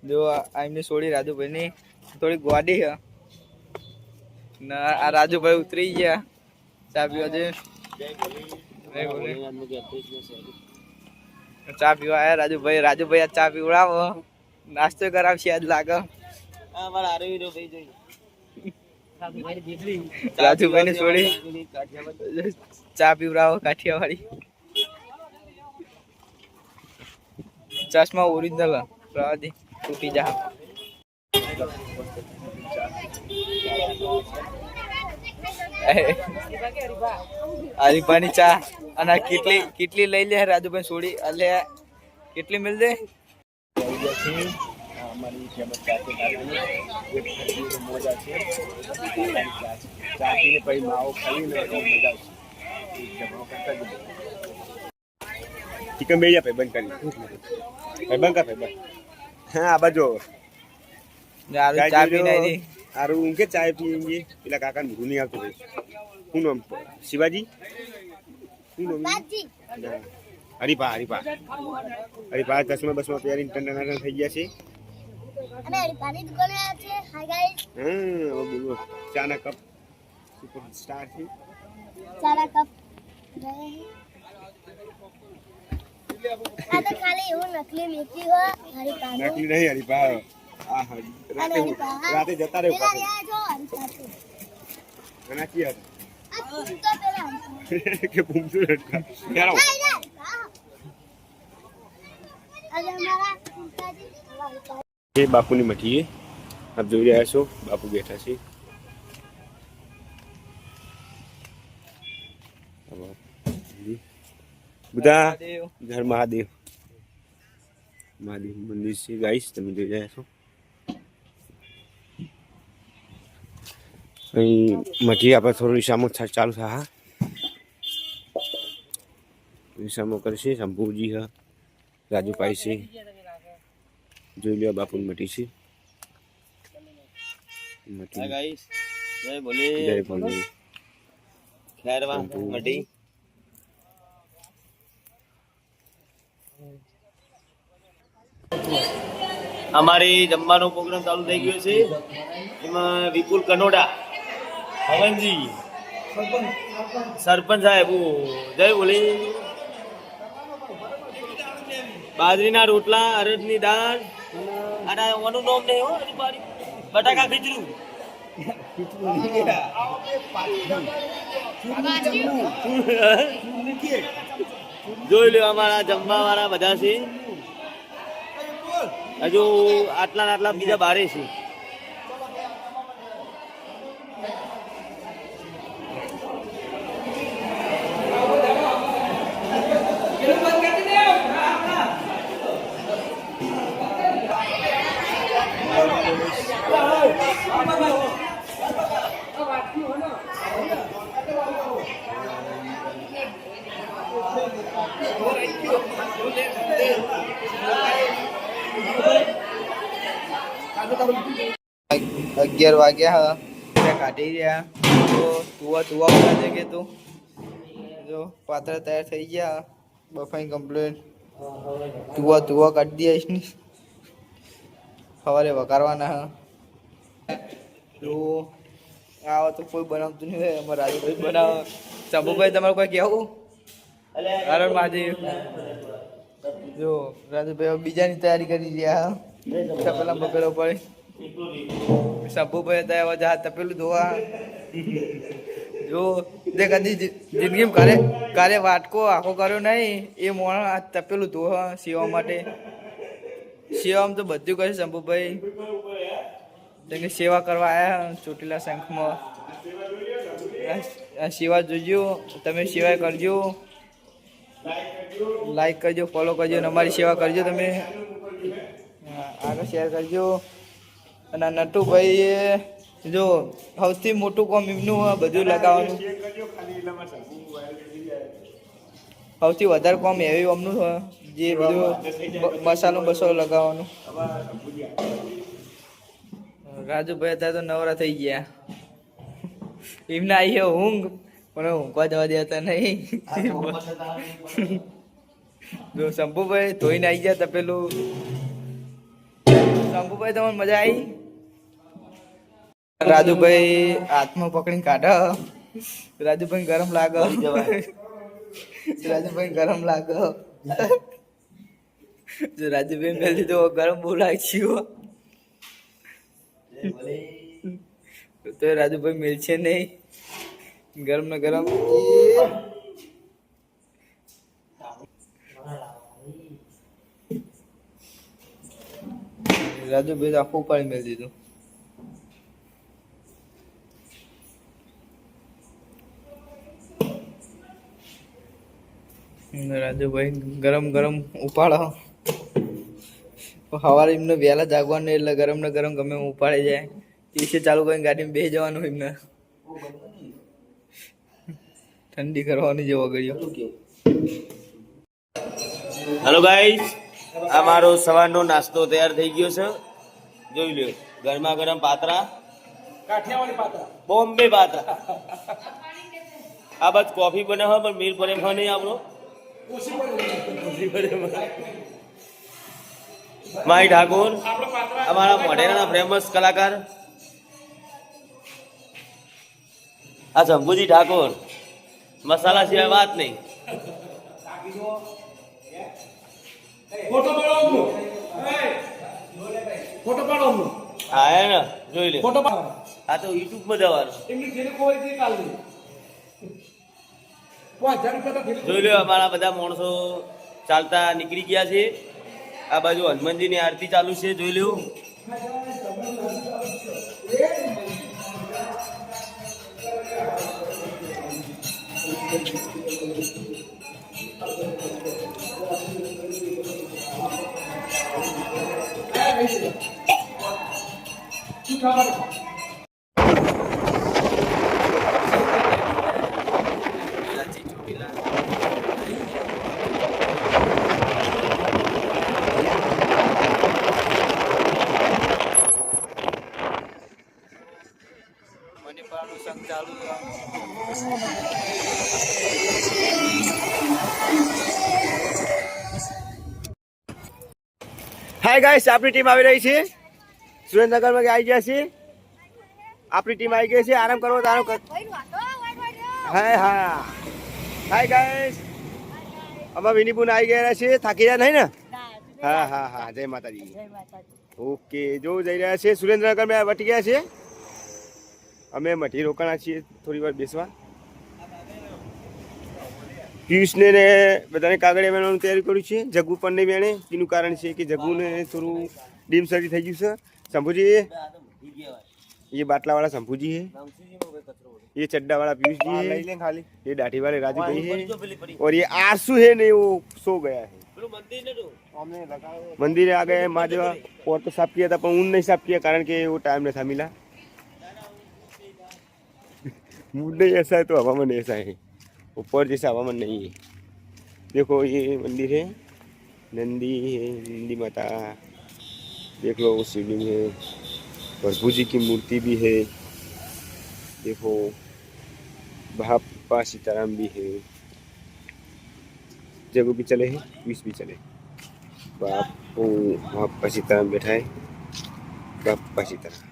જો એમની છોડી રાજુભાઈની થોડી ગોડી છે ને આ રાજુભાઈ ઉતરી ગયા ચા પીવા છે ચા પીવા આયા રાજુભાઈ આ ચા પીવડાવો નાસ્તો કરાવશે આજ લાગે રાજુભાઈ ને છોડી ચા પીવડાવો કાઠિયાવાડી ચશ્મા ઓરિજિનલ પ્રવાદી તૂટી જા હરીફાની ચા અને કેટલી લઈ લે રાજુભાઈ છોડી એટલે કેટલી મિલ દે हमारी फेमस चाय के बारे एक खरीदी मोजा છે ચા પીને પછી માવો ખાઈને મજા આવશે ચિકન બેજા ભાઈબંધ કરી ભાઈબંધ કા ભાઈબંધ હા આ બાજુ ચા પીને આવી આરું ઉનકે ચાય પીएंगे પેલા કાકા ને ભૂની આવતો શું નામ શિવાજી શું નામ હરીફા ચશ્મા બસમાં પહેરીને ટંડન થઈ ગયા છે અને હરીફાની દુકાને આવ્યા છે હાય ગાઈસ હા બોલો ચાના કપ સુપર સ્ટાર છે ચાના કપ આ તો ખાલી એવું નકલી મેકી હો હરીફા નકલી નહીં હરીફા આ રાતે જતા રહ્યો પેલા જો હરીફા આના કી હતા આ તો પેલા કે પૂમસુ રટકા યાર આજે અમારા પિતાજી ये बापू ની મઠી આપ જોઈ રહ્યા છો બાપુ બેઠા છે બધા ઘર મહાદેવ મંદિર છે ગાઈસ તમે જોઈ રહ્યા છો અહીં મઠી આપણે થોડું ઈશામો ચાલુ થા હા ઈશામો કરશે શંભુજી હા રાજુભાઈ છે જોઈ લ્યો બાપુની મટી છે ગાઈસ જય બોલે ખેરવા મટી અમારી જમવાનો પ્રોગ્રામ ચાલુ થઈ ગયો છે એમાં વિપુલ કનોડા પવનજી સરપંચ સાહેબ જય બોલે બાજરીના રોટલા અડદની દાળ અને ઓનું નામ નહીં હો બટાકા ખીચડું જોઈ લો અમારા જમવા વાળા બધા છે હજુ આટલા બીજા બારે છે અગિયાર વાગ્યા કાઢી રહ્યા તો તુવા ઉડા કે તું જો પાત્ર તૈયાર થઈ ગયા બફાઈ કમ્પ્લીટ તુવા કાઢી દે સવારે વઘારવાના હા તો આવો તો કોઈ બનાવતું નહીં હોય અમારે રાજુભાઈ બનાવે ચંબુભાઈ તમારે કોઈ કહેવું કારણ મહાદેવ જો રાજુભાઈ બીજાની તૈયારી કરી રહ્યા પેલા બપેલો પડે શંભુભાઈ હતા જા તપેલું ધોવા જો જે કદી જિંદગીમાં કારે વાટકો આખો કર્યો નહીં એ મોણ આ તપેલું ધોવા સીવા માટે સેવામાં તો બધું કરે શંભુભાઈ કે સેવા કરવા આવ્યા ચોટીલા શંખમાં સેવા જોજો તમે સેવા કરજો લાઈક કરજો ફોલો કરજો અને અમારી સેવા કરજો તમે આગળ શેર કરજો અને નટુભાઈ જો સૌથી મોટું કામ એમનું બધું લગાવવાનું સૌથી વધારે કામ એવી અમનું જે બધું મસાલો લગાવવાનું રાજુભાઈ અત્યારે તો નવરા થઈ ગયા એમને આવી ઊંઘ પણ ઊંઘવા જવા દેતા નહીં જો શંભુભાઈ ધોઈને આવી ગયા તપેલું શંભુભાઈ તમને મજા આવી? રાજુભાઈ હાથમાં પકડીને કાઢો. રાજુભાઈ ગરમ લાગે. રાજુભાઈ ગરમ લાગે. જો રાજુભાઈ મેં લીધો ગરમ બહુ લાગ્યું. તો રાજુભાઈ મિલશે નહીં. ગરમ ને ગરમ. રાજુભાઈ આખું ઉપાડી મેળ દીધું. રાજુભાઈ ગરમ ગરમ ઉપાડો. સવારે એમને વહેલા જાગવાનું એટલે ગરમ ને ગરમ ગમે ઉપાડી જાય. એસી ચાલુ કરીને ગાડીમાં બેસી જવાનું એમને. ઠંડી કરવાની જેવો ગયો. હેલો ગાઈસ, આ મારો સવારનો નાસ્તો તૈયાર થઈ ગયો છે. જોઈ લો, ગરમા ગરમ પાત્રા, કાઠિયાવાડી પાત્રા, બોમ્બે પાત્રા. આ બસ કોફી બને હોય પણ મીર પડે નહીં આપણો. માઈ ઠાકોર અમારા મોઢેરાના ફેમસ કલાકાર. આ શંભુજી ઠાકોર, મસાલા સિવાય વાત નહીં. હા હે ને, જોઈ લે. આ તો યુટ્યુબ માં જવાનું. જોઈ લો, અમારા બધા માણસો ચાલતા નીકળી ગયા છે. આ બાજુ હનુમાનજી ની આરતી ચાલુ છે. જોઈ લો. હાય ગાઈસ, આપણી ટીમ આવી રહી છે. સુરેન્દ્રનગરમાં આવી ગયા છે. આપણી ટીમ આવી ગઈ છે. આરામ કરવો તો આરામ કર. હાય હા, હાય ગાઈસ, અમારા વિનીબુન આવી ગયા છે. થાકી રહ્યા નહીં ને? હા હા હા, જય માતાજી. ઓકે, જો જઈ રહ્યા છે સુરેન્દ્રનગરમાં, વટી ગયા છે. અમે મઠી રોકાણા છીએ થોડી વાર બેસવા. પિયુષને ને બધાને કાગળિયા વેણવાની તૈયારી કરી છે. જગ્ગુ પણ નહીં વેણે. એનું કારણ છે કે જગ્ગુને થોડું ડીમ શરદી થઈ ગયું છે. શંભુજી, ये बाटला वाला शंभू जी है, ये चड्डा वाला पीयूष जी है, ये दाढ़ी वाले राजू भाई है, और ये आरसू है नहीं, वो सो गया है. मंदिर आ गए महादेव. और तो साफ किया था पर ऊन नहीं साफ किया कारण के वो टाइम नहीं था मिला. मूड नहीं ऐसा है तो हवामान ऐसा है. ऊपर जैसा हवामान नहीं है. देखो ये मंदिर है, नंदी है, नंदी माता देख लो, वो शिवलिंग है, प्रभु जी की मूर्ति भी है. देखो बापा सीताराम भी है. जगह भी चले हैं, पीस भी चले. बापा सीताराम बैठा है, बापा सीताराम.